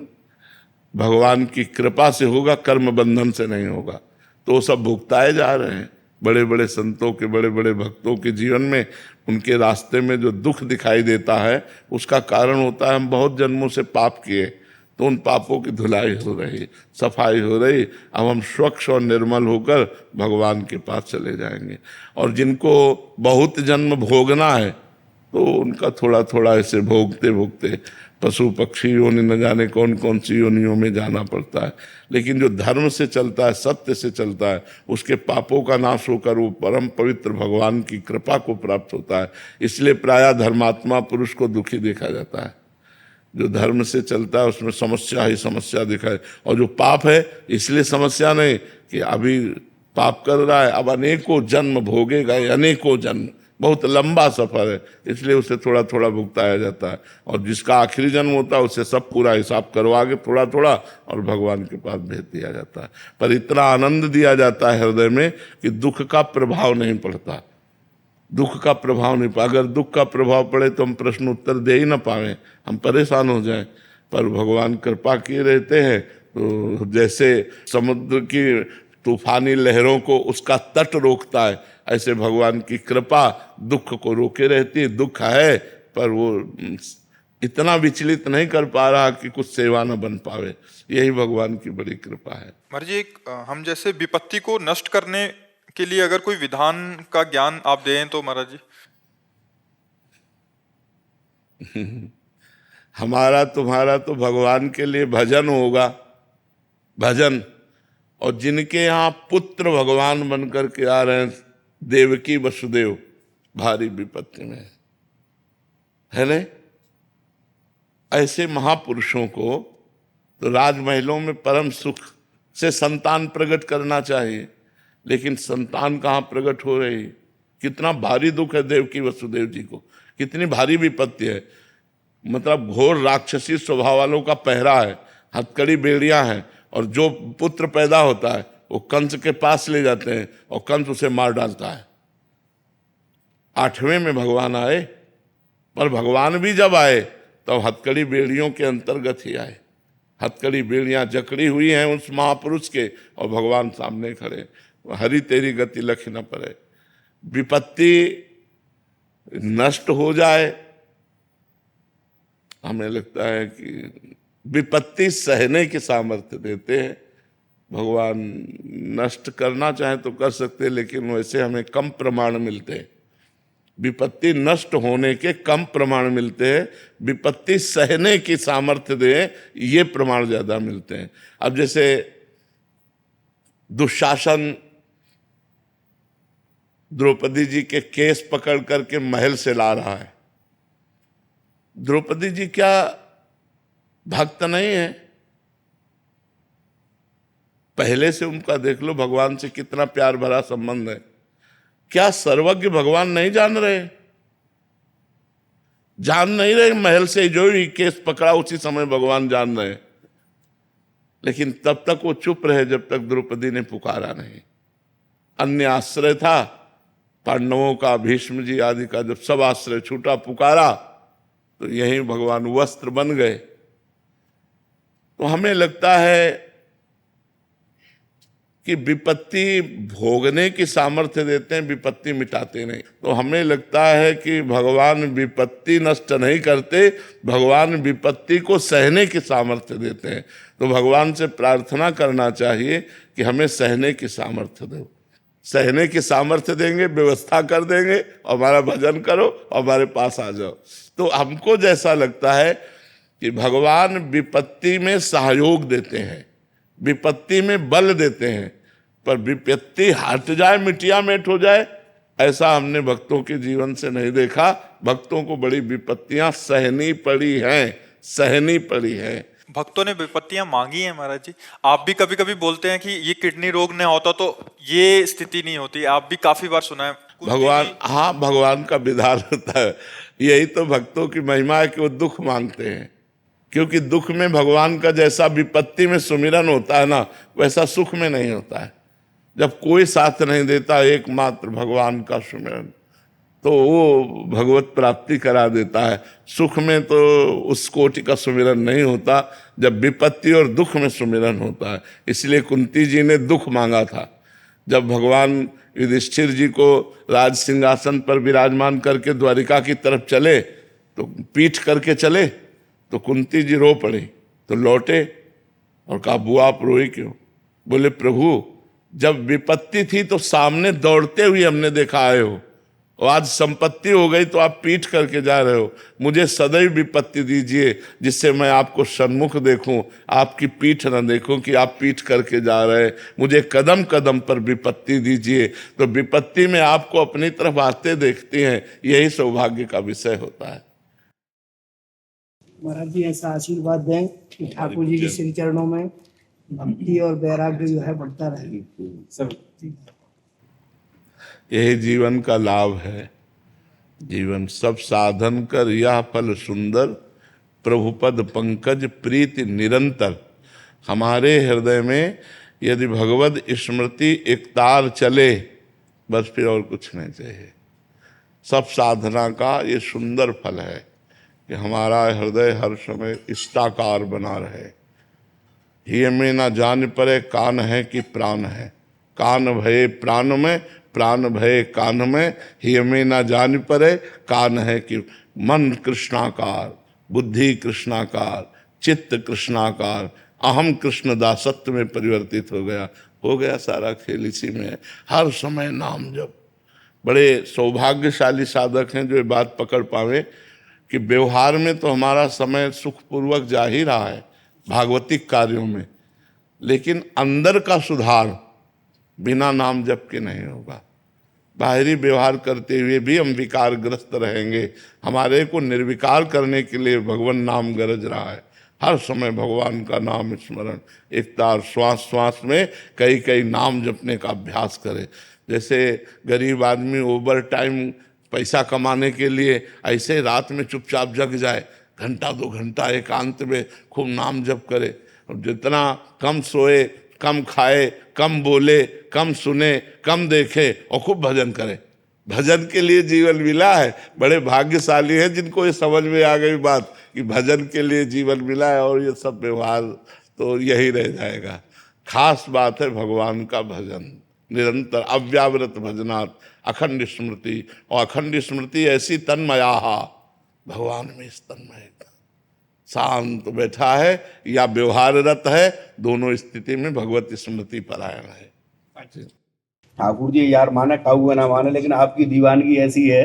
भगवान की कृपा से होगा, कर्म बंधन से नहीं होगा। तो सब भुगताए जा रहे हैं। बड़े बड़े संतों के, बड़े बड़े भक्तों के जीवन में, उनके रास्ते में जो दुख दिखाई देता है, उसका कारण होता है हम बहुत जन्मों से पाप किए, तो उन पापों की धुलाई हो रही, सफाई हो रही। अब हम स्वच्छ और निर्मल होकर भगवान के पास चले जाएंगे। और जिनको बहुत जन्म भोगना है, तो उनका थोड़ा थोड़ा ऐसे भोगते भोगते पशु पक्षी योनि न जाने कौन कौन सी योनियों में जाना पड़ता है। लेकिन जो धर्म से चलता है, सत्य से चलता है, उसके पापों का नाश होकर वो परम पवित्र भगवान की कृपा को प्राप्त होता है। इसलिए प्रायः धर्मात्मा पुरुष को दुखी देखा जाता है। जो धर्म से चलता है उसमें समस्या ही समस्या दिखाए, और जो पाप है इसलिए समस्या नहीं कि अभी पाप कर रहा है, अब अनेकों जन्म भोगेगा, अनेकों जन्म, बहुत लंबा सफर है, इसलिए उसे थोड़ा थोड़ा भुगताया जाता है। और जिसका आखिरी जन्म होता है उसे सब पूरा हिसाब करवा के थोड़ा थोड़ा और भगवान के पास भेज दिया जाता है। पर इतना आनंद दिया जाता है हृदय में कि दुख का प्रभाव नहीं पड़ता। दुख का प्रभाव नहीं पड़ा। अगर दुख का प्रभाव पड़े तो हम प्रश्न उत्तर दे ही ना पाए, हम परेशान हो जाएं। पर भगवान कृपा किए रहते हैं, तो जैसे समुद्र की तूफानी लहरों को उसका तट रोकता है, ऐसे भगवान की कृपा दुख को रोके रहती है। दुख है पर वो इतना विचलित नहीं कर पा रहा कि कुछ सेवा न बन पावे। यही भगवान की बड़ी कृपा है।
महाराज जी हम जैसे विपत्ति को नष्ट करने के लिए अगर कोई विधान का ज्ञान आप दें तो महाराज जी।
हमारा तुम्हारा तो भगवान के लिए भजन होगा, भजन। और जिनके यहाँ पुत्र भगवान बन करके आ रहे हैं, देवकी वसुदेव भारी विपत्ति में है नहीं, ऐसे महापुरुषों को तो राजमहलों में परम सुख से संतान प्रकट करना चाहिए, लेकिन संतान कहाँ प्रकट हो रही। कितना भारी दुख है देवकी वसुदेव जी को, कितनी भारी विपत्ति है। मतलब घोर राक्षसी स्वभाव वालों का पहरा है, हथकड़ी बेड़ियां हैं, और जो पुत्र पैदा होता है वो कंस के पास ले जाते हैं और कंस उसे मार डालता है। 8वें में भगवान आए, पर भगवान भी जब आए तब हथकड़ी बेड़ियों के अंतर्गत ही आए। हथकड़ी बेड़ियां जकड़ी हुई हैं उस महापुरुष के, और भगवान सामने खड़े। हरि तेरी गति लख न पड़े। विपत्ति नष्ट हो जाए, हमें लगता है कि विपत्ति सहने की सामर्थ्य देते हैं भगवान। नष्ट करना चाहे तो कर सकते, लेकिन वैसे हमें कम प्रमाण मिलते हैं। विपत्ति नष्ट होने के कम प्रमाण मिलते हैं, विपत्ति सहने की सामर्थ्य दे ये प्रमाण ज्यादा मिलते हैं। अब जैसे दुशासन द्रौपदी जी के केस पकड़ करके महल से ला रहा है। द्रौपदी जी क्या भक्त नहीं है? पहले से उनका देख लो, भगवान से कितना प्यार भरा संबंध है। क्या सर्वज्ञ भगवान नहीं जान रहे? जान नहीं रहे? महल से जो ही केस पकड़ा उसी समय भगवान जान रहे, लेकिन तब तक वो चुप रहे जब तक द्रौपदी ने पुकारा नहीं। अन्य आश्रय था पांडवों का, भीष्म जी आदि का, जब सब आश्रय छूटा, पुकारा तो यही भगवान वस्त्र बन गए। तो हमें लगता है कि विपत्ति भोगने की सामर्थ्य देते हैं, विपत्ति मिटाते नहीं। तो हमें लगता है कि भगवान विपत्ति नष्ट नहीं करते, भगवान विपत्ति को सहने की सामर्थ्य देते हैं। तो भगवान से प्रार्थना करना चाहिए कि हमें सहने की सामर्थ्य दो। सहने की सामर्थ्य देंगे, व्यवस्था कर देंगे, हमारा भजन करो, हमारे पास आ जाओ। तो हमको जैसा लगता है कि भगवान विपत्ति में सहयोग देते हैं, विपत्ति में बल देते हैं, पर विपत्ति हट जाए, मिटिया मेट हो जाए, ऐसा हमने भक्तों के जीवन से नहीं देखा। भक्तों को बड़ी विपत्तियां सहनी पड़ी हैं, सहनी पड़ी हैं।
भक्तों ने विपत्तियां मांगी हैं महाराज जी। आप भी कभी कभी बोलते हैं कि ये किडनी रोग न होता तो ये स्थिति नहीं होती, आप भी काफी बार सुना है।
भगवान, हाँ, भगवान का विधान होता है। यही तो भक्तों की महिमा है कि वो दुख मांगते हैं, क्योंकि दुख में भगवान का जैसा विपत्ति में सुमिरन होता है ना, वैसा सुख में नहीं होता है। जब कोई साथ नहीं देता, एकमात्र भगवान का सुमिरन, तो वो भगवत प्राप्ति करा देता है। सुख में तो उस कोटि का सुमिरन नहीं होता, जब विपत्ति और दुख में सुमिरन होता है। इसलिए कुंती जी ने दुख मांगा था। जब भगवान युधिष्ठिर जी को राज सिंहासन पर विराजमान करके द्वारिका की तरफ चले, तो पीठ करके चले, तो कुंती जी रो पड़ी। तो लौटे और कहा, बुआ आप रोई क्यों? बोले, प्रभु जब विपत्ति थी तो सामने दौड़ते हुए हमने देखा आए हो, और आज संपत्ति हो गई तो आप पीठ करके जा रहे हो। मुझे सदैव विपत्ति दीजिए जिससे मैं आपको सन्मुख देखूं, आपकी पीठ न देखूं कि आप पीठ करके जा रहे। मुझे कदम कदम पर विपत्ति दीजिए। तो विपत्ति में आपको अपनी तरफ आते देखते हैं, यही सौभाग्य का विषय होता है।
महाराज जी ऐसा आशीर्वाद दें कि ठाकुर जी के श्री चरणों में भक्ति और वैराग्य जो है बढ़ता रहे सब।
यही जीवन का लाभ है। जीवन सब साधन कर यह फल सुंदर, प्रभुपद पंकज प्रीति निरंतर। हमारे हृदय में यदि भगवद स्मृति एक तार चले, बस फिर और कुछ नहीं चाहिए। सब साधना का ये सुंदर फल है कि हमारा हृदय हर समय इष्टाकार बना रहे। ये में ना जान पड़े कान है कि प्राण है, कान भये प्राण में, प्राण भये कान में। ही में ना जान पड़े कान है कि मन कृष्णाकार, बुद्धि कृष्णाकार, चित्त कृष्णाकार, अहम कृष्ण दासत्व में परिवर्तित हो गया सारा खेल इसी में है। हर समय नाम जप। बड़े सौभाग्यशाली साधक हैं जो ये बात पकड़ पावे कि व्यवहार में तो हमारा समय सुखपूर्वक जा ही रहा है भागवतिक कार्यों में, लेकिन अंदर का सुधार बिना नाम जप के नहीं होगा। बाहरी व्यवहार करते हुए भी हम विकारग्रस्त रहेंगे। हमारे को निर्विकार करने के लिए भगवान नाम गरज रहा है। हर समय भगवान का नाम स्मरण, एक तार श्वास श्वास में कई कई नाम जपने का अभ्यास करे। जैसे गरीब आदमी ओवर टाइम पैसा कमाने के लिए ऐसे रात में चुपचाप जग जाए, घंटा 2 घंटा एकांत में खूब नाम जप करे। और जितना कम सोए, कम खाए, कम बोले, कम सुने, कम देखे और खूब भजन करे। भजन के लिए जीवन मिला है। बड़े भाग्यशाली हैं जिनको ये समझ में आ गई बात कि भजन के लिए जीवन मिला है, और ये सब व्यवहार तो यही रह जाएगा। खास बात है भगवान का भजन, निरंतर अव्यावृत भजनात् अखंड स्मृति। और अखंड स्मृति ऐसी तन्मया, भगवान में इस तन्मयता, शांत बैठा है या व्यवहाररत है, दोनों स्थिति में भगवत स्मृति परायण है।
ठाकुर जी यार माने काऊ ना माने, लेकिन आपकी दीवानगी ऐसी है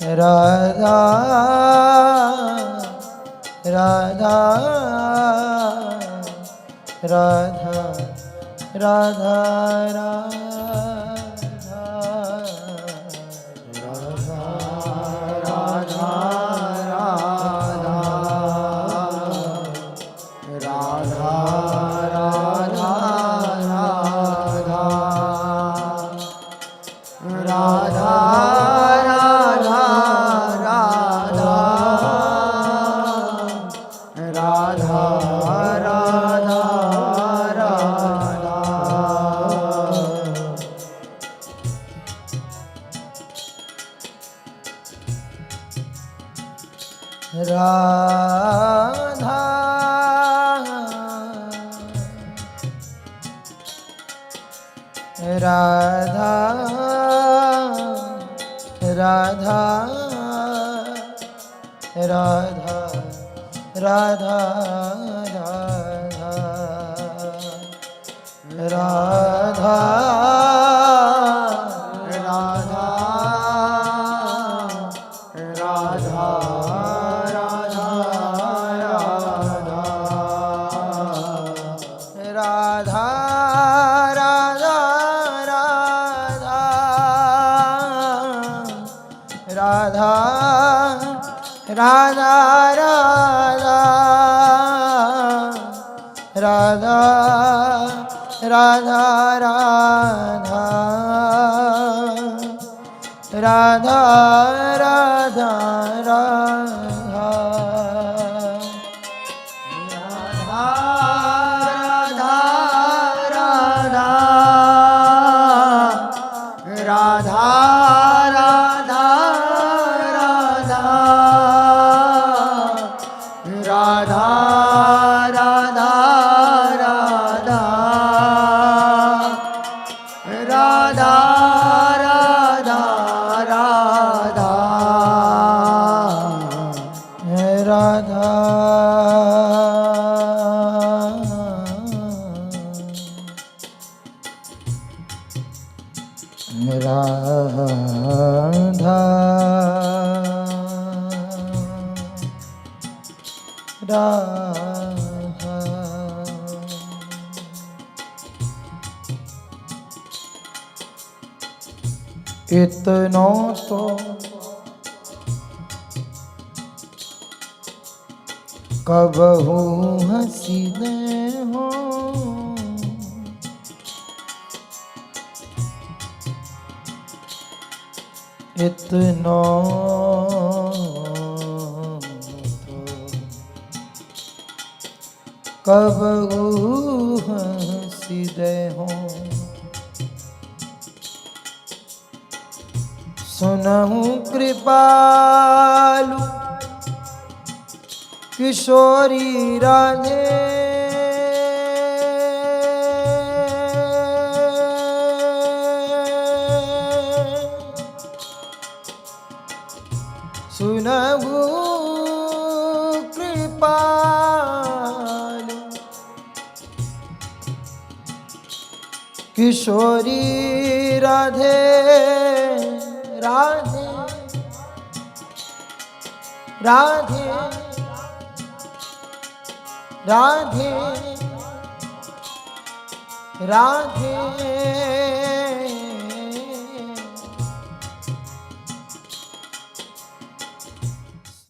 राधा राधा राधा राधा राधा राधा राधा राधा राधा राधा राधा राधा राधा राधा राधा इतना तो कबहू हसीने हो इतना कबहू हसीने हो सुनहु कृपालु किशोरी राधे सुनहु कृपालु किशोरी राधे राधे राधे राधे राधे